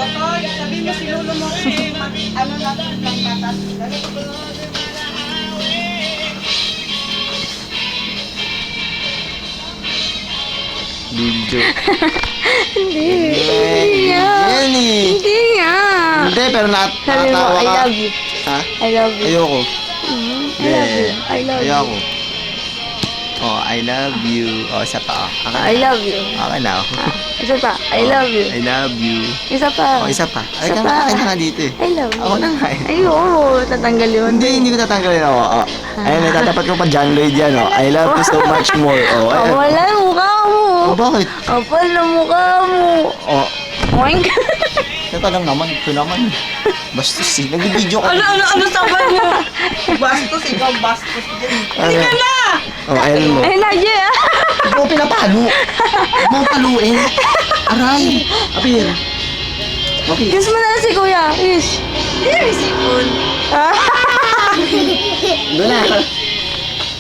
Totoy, sabi mo si Lolo mo kasi ano natin lang tatas. Video. Hindi. Hindi yan eh. Hindi nga. Hindi, pero Sabi mo, nakatawa I ka. love you. Ha? I love you. Ayoko. I love you. I love you. Ayoko. Oh, I love you. Oh, isa pa. I love you. Okay na. Isa pa. I love you. I love you. Isa pa. Oh, isa pa. Ay, Isa ka pa. akin na nga dito eh. I love you. Ako na nga eh. Ay, oo. Tatanggal yun. Hindi ko tatanggalin ako. Oh. Ayun, natatapat ko pa John Lloyd yan. Oh. I love you so much more. Oh, ayun. Wala yung mukha mo. Oh, bakit? Kapal na mukha mo. Oh, Oink. ito lang naman. Ito naman. Bastos eh. Nag-video ko. Ano sabay mo? Bastos, ikaw bastos din. Hindi ka na! Oh, ayun mo. Ay, Nadia. Huwag mo pinapalo. Huwag mo paluin. Aray. Apir. Okay. Kiss mo na si Kuya. Kiss. Hindi may sipon. Doon na.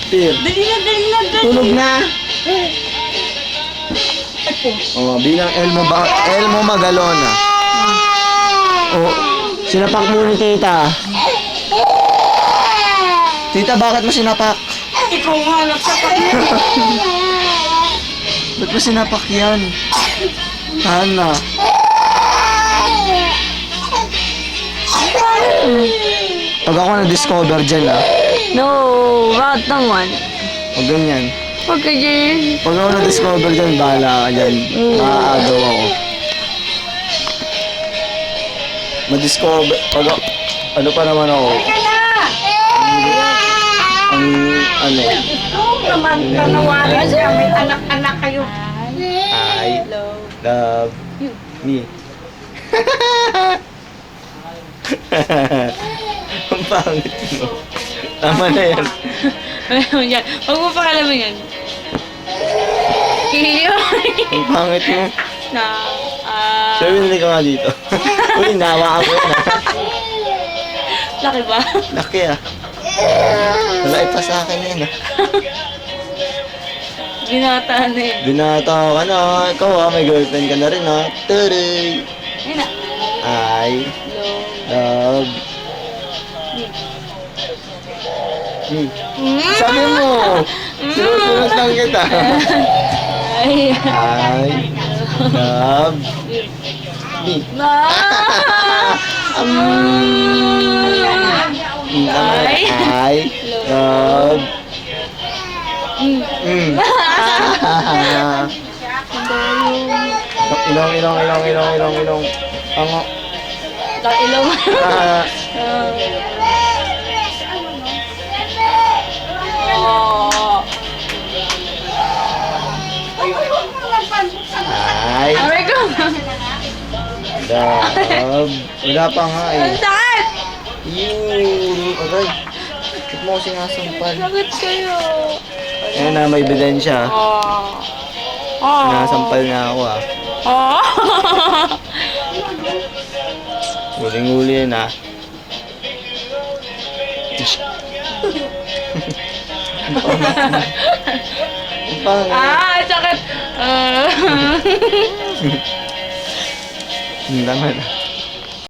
Apir. Dali na, dali na, dali. Tulog na. Oh, bilang Elmo Magalona. Oh, sinapak mo ni tita. Tita, bakit mo sinapak? Ikaw nga, nagsapak mo. Ba't mo sinapak yan? Hana. Pag ako na-discover dyan No, bakit naman? huwag ganyan. Huwag ka dyan. Pag ako na-discover dyan, bahala ka dyan. Maaagaw ako. Ma-discover, ano pa naman ako? Ano? Naman, tanawagan siya. May anak-anak kayo. I love me. Ang pangit mo. Tama na yan. Ayun yan. Huwag mo pakalaman yan. Kiyo. Ang pangit mo. Na, Sure, hindi ka nga dito. Uy, nahawakan ko yan laki ba? Laki ah. Wala pa sa akin yan Binata na yun. Binata ka na. Ikaw may girlfriend ka na rin Turay. Ayun na. I love me. Sabi mo, sinusunod lang kita. Ay. I love me. Ma. I love ilong. Pango. Ilong. Oh. I Aray ko. love. Wala pa nga Ang sakit. Aray. Ba't mo ko sinasampal? Sakit kayo. Ayan na, may ebidensya. Oh. Oh. Sinasampal na ako Oh. Huling-huli yun Ang pangit. Sakit. Tama na.